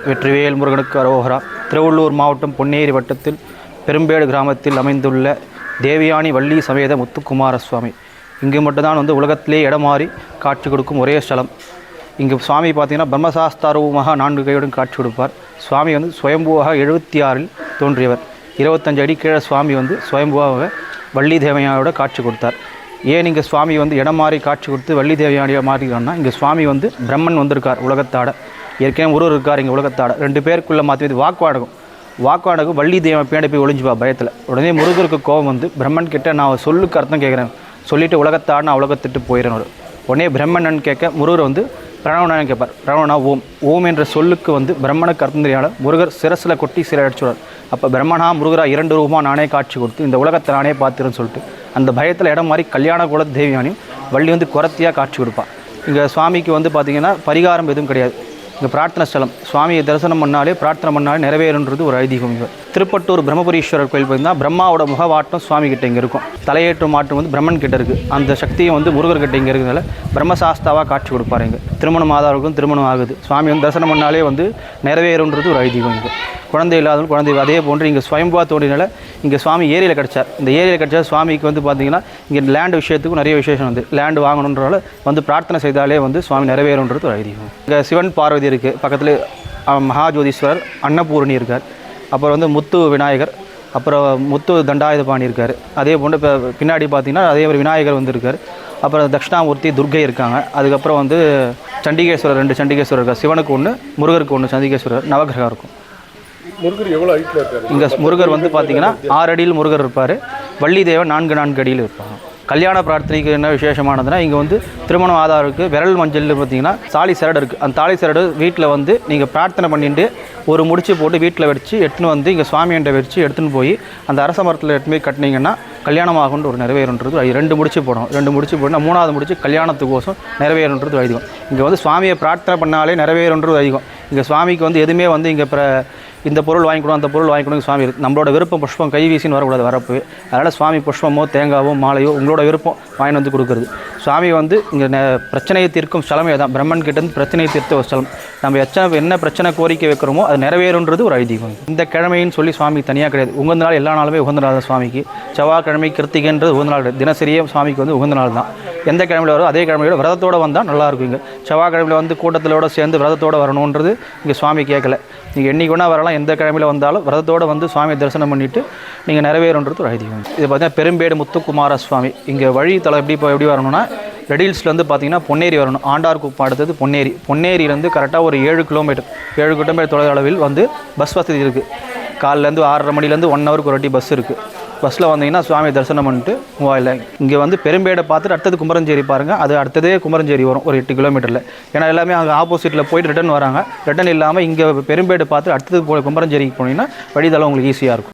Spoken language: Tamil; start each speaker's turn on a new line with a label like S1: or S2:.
S1: வெற்றிவேல் முருகனுக்கு அரோகரா. திருவள்ளூர் மாவட்டம் பொன்னேரி வட்டத்தில் பெரும்பேடு கிராமத்தில் அமைந்துள்ள தேவயானி வள்ளி சமேத முத்துக்குமார சுவாமி. இங்கு மட்டும்தான் உலகத்திலே இடமாறி காட்சி கொடுக்கும் ஒரே ஸ்தலம். இங்கு சுவாமி பார்த்திங்கன்னா பிரம்மசாஸ்தாரூபமாக 4 கையுடன் காட்சி கொடுப்பார். சுவாமி சுயம்புவாக 76இல் தோன்றியவர். 25 அடி கீழே சுவாமி சுயம்புவாக வள்ளி தேவயானியோட காட்சி கொடுத்தார். ஏன் இங்கே சுவாமி இடம் மாறி காட்சி கொடுத்து வள்ளி தேவயானியாக மாறிக்கிறான்னா, இங்கே சுவாமி பிரம்மன் வந்திருக்கார் உலகத்தாட. ஏற்கனவே முருகர் இருக்கார் இங்கே உலகத்தாட. 2 பேருக்குள்ளே மாற்றி வாக்குவாடகம் வள்ளி தேவன் பின்னாடி போய் ஒளிஞ்சுப்பா பயத்தில். உடனே முருகருக்கு கோபம் பிரம்மன் கிட்ட நான் சொல்லுக்கு அர்த்தம் கேட்குறேன், சொல்லிவிட்டு உலகத்தாட நான் உலகத்திட்டு போயிடணும். உடனே பிரம்மன் கேட்க முருகர் பிரணவனான்னு கேட்பார். பிரணவனா ஓம் என்ற சொல்லுக்கு பிரம்மனுக்கு அர்த்தம் தெரியாத முருகர் சிரசில் கொட்டி சிறை அடிச்சுடுவார். அப்போ பிரம்மனா முருகரா 2 ரூபமாக நானே காட்சி கொடுத்து இந்த உலகத்தை நானே பார்த்துருன்னு சொல்லிட்டு அந்த பயத்தில் இடம் மாதிரி கல்யாண குல தேவியானையும் வள்ளி குறத்தியாக காட்சி கொடுப்பாள். இங்கே சுவாமிக்கு பார்த்திங்கன்னா பரிகாரம் எதுவும் கிடையாது. இங்கே பிரார்த்தனை ஸ்தலம். சுவாமியை தரிசனம் பண்ணாலே பிரார்த்தனை பண்ணாலே நிறைவேறுன்றது ஒரு ஐதீகம். இங்கே திருப்பட்டூர் பிரம்மபுரீஸ்வரர் கோயில் பார்த்திங்கன்னா பிரம்மாவோட முகவாட்டம் சுவாமி கிட்ட இங்கே இருக்கும். தலையேற்றும் மாற்றம் பிரம்மன் கிட்ட இருக்குது. அந்த சக்தியும் முருகர்கிட்ட இங்கே இருக்கிறதுனால பிரம்மசாஸ்தாவாக காட்சி கொடுப்பாரு. இங்கே திருமணம் ஆதாரங்களுக்கும் திருமணம் ஆகுது. சுவாமி தரிசனம் பண்ணாலே நிறைவேறுன்றது ஒரு ஐதீகம். இங்கே குழந்தை இல்லாதவங்க குழந்தை. அதே போன்று இங்கே சுயம்பா தோன்றினால இங்கே சுவாமி ஏரியில் கிடச்சார். இந்த ஏரியில் கிடச்சா சுவாமிக்கு பார்த்திங்கன்னா இங்கே லேண்டு விஷயத்துக்கும் நிறைய விசேஷம் லேண்டு வாங்கணுன்றதால பிரார்த்தனை செய்தாலே சுவாமி நிறைவேறுன்றது ஒரு ஐதீகம். இங்கே சிவன் பார்வதி இருக்குது. பக்கத்தில் மகாஜோதீஸ்வரர் அன்னபூரணி இருக்கார். அப்புறம் முத்து விநாயகர், அப்புறம் முத்து தண்டாயுதபாணி இருக்கார். அதே போன்று இப்போ பின்னாடி பார்த்திங்கன்னா அதே ஒரு விநாயகர் இருக்கார். அப்புறம் தட்சிணாமூர்த்தி துர்கை இருக்காங்க. அதுக்கப்புறம் சண்டிகேஸ்வரர் 2 சண்டிகேஸ்வரர் இருக்கார். சிவனுக்கு 1, முருகருக்கு 1 சண்டிகேஸ்வரர் நவகிரகம் இருக்கும்.
S2: முருகர் எவ்வளோ ஹைட்டில் இருக்காரு?
S1: இங்கே முருகர் பார்த்திங்கன்னா 6 அடியில் முருகர் இருப்பார். வள்ளி தேவன் 4 அடியில் இருப்பாங்க. கல்யாண பிரார்த்தனைக்கு என்ன விசேஷமானதுன்னா, இங்கே திருமணம் ஆதாருக்கு விரல் மஞ்சள் பார்த்திங்கன்னா தாலி சரடு இருக்குது. அந்த தாலி சரடு வீட்டில் நீங்கள் பிரார்த்தனை பண்ணிட்டு ஒரு முடிச்சு போட்டு வீட்டில் வச்சு எடுத்துன்னு இங்கே சுவாமியன்ட்ட வச்சு எடுத்துன்னு போய் அந்த அரச மரத்தில் எடுத்துன்னு போய் கட்டினீங்கன்னா கல்யாணம் ஆகுன்ற ஒரு நிறைவேறுன்றது 2 முடிச்சு போடணும். 2 முடிச்சு போடணும். 3ஆவது முடிச்சு கல்யாணத்துக்கோசம் நிறைவேறுன்றது ஐதீகம். இங்கே சுவாமியை பிரார்த்தனை பண்ணாலே நிறைவேறுன்றது ஐதீகம். இங்கே சுவாமிக்கு எதுவுமே இங்கே இந்த பொருள் வாங்கிக்கணும் அந்த பொருள் வாங்கிக்கணும் சுவாமி இருக்குது. நம்மளோட விருப்பம் புஷ்பம் கை வீசின்னு வரக்கூடாது வரப்பு. அதனால் சுவாமி புஷ்பமோ தேங்காவோ மாலையோ உங்களோட விருப்பம் வாங்கி கொடுக்குறது. சுவாமி இங்கே பிரச்சனையை தீர்க்கும் ஸ்தலமே தான். பிரம்மன் கிட்டேருந்து பிரச்சனையை தீர்த்த ஒரு ஸ்தலம். நம்ம என்ன பிரச்சனை கோரிக்கை வைக்கிறோமோ அது நிறைவேறுன்றது ஒரு ஐதீகம். இந்த கிழமைன்னு சொல்லி சுவாமி தனியாக கிடையாது. உகந்த நாள் எல்லா நாளுமே உகந்த நாள் தான் சுவாமிக்கு. செவ்வாய்க்கிழமை கிருத்திகைன்றது உகந்த நாள் கிடையாது. தினசரியே சுவாமிக்கு உகந்த நாள் தான். எந்த கிழமையில் வரும் அதே கிழமையோட விரதத்தோடு வந்தால் நல்லாயிருக்கும். இங்கே செவ்வாய்க்கிழமையில் கூட்டத்திலோடு சேர்ந்து விரதத்தோடு வரணுன்றது இங்கே சுவாமி கேட்கல. நீங்கள் என்றைக்கு வேணால் வரலாம். எந்த கிழமையில் வந்தாலும் விரதத்தோடு சுவாமியை தரிசனம் பண்ணிவிட்டு நீங்கள் நிறைவேறுன்றது ஒரு ஐதீகம். இது பார்த்திங்கன்னா பெரும்பேடு முத்துக்குமார சுவாமி. இங்கே வழித்தலம் எப்படி வரணும்னா, ரெடில்ஸ்லேருந்து பார்த்திங்கன்னா பொன்னேரி வரணும். ஆண்டார் குப்பம் அடுத்தது பொன்னேரி. பொன்னேரியிலேருந்து கரெக்டாக ஒரு 7 கிலோமீட்டர் தொலைவு அளவில் பஸ் வசதி இருக்குது. காலிலேருந்து 6:30 மணிலேருந்து 1 ஹவருக்கு ஒரு வாட்டி பஸ் இருக்குது. பஸ்ஸில் வந்தீங்கன்னா சுவாமி தரிசனம் பண்ணிட்டு மூவாயில் இங்கே பெரும்பேடை பார்த்துட்டு அடுத்தது குமரஞ்சேரி பாருங்கள். அது அடுத்ததே குமரஞ்சேரி வரும் ஒரு 8 கிலோமீட்டரில். ஏன்னா எல்லாமே அங்கே ஆப்போசிட்டில் போயிட்டு ரிட்டன் வராங்க. ரிட்டன் இல்லாமல் இங்கே பெரும்பேடு பார்த்து அடுத்தது குமரஞ்சேரிக்கு போனீங்கன்னா வழிதளம் உங்களுக்கு ஈஸியாக இருக்கும்.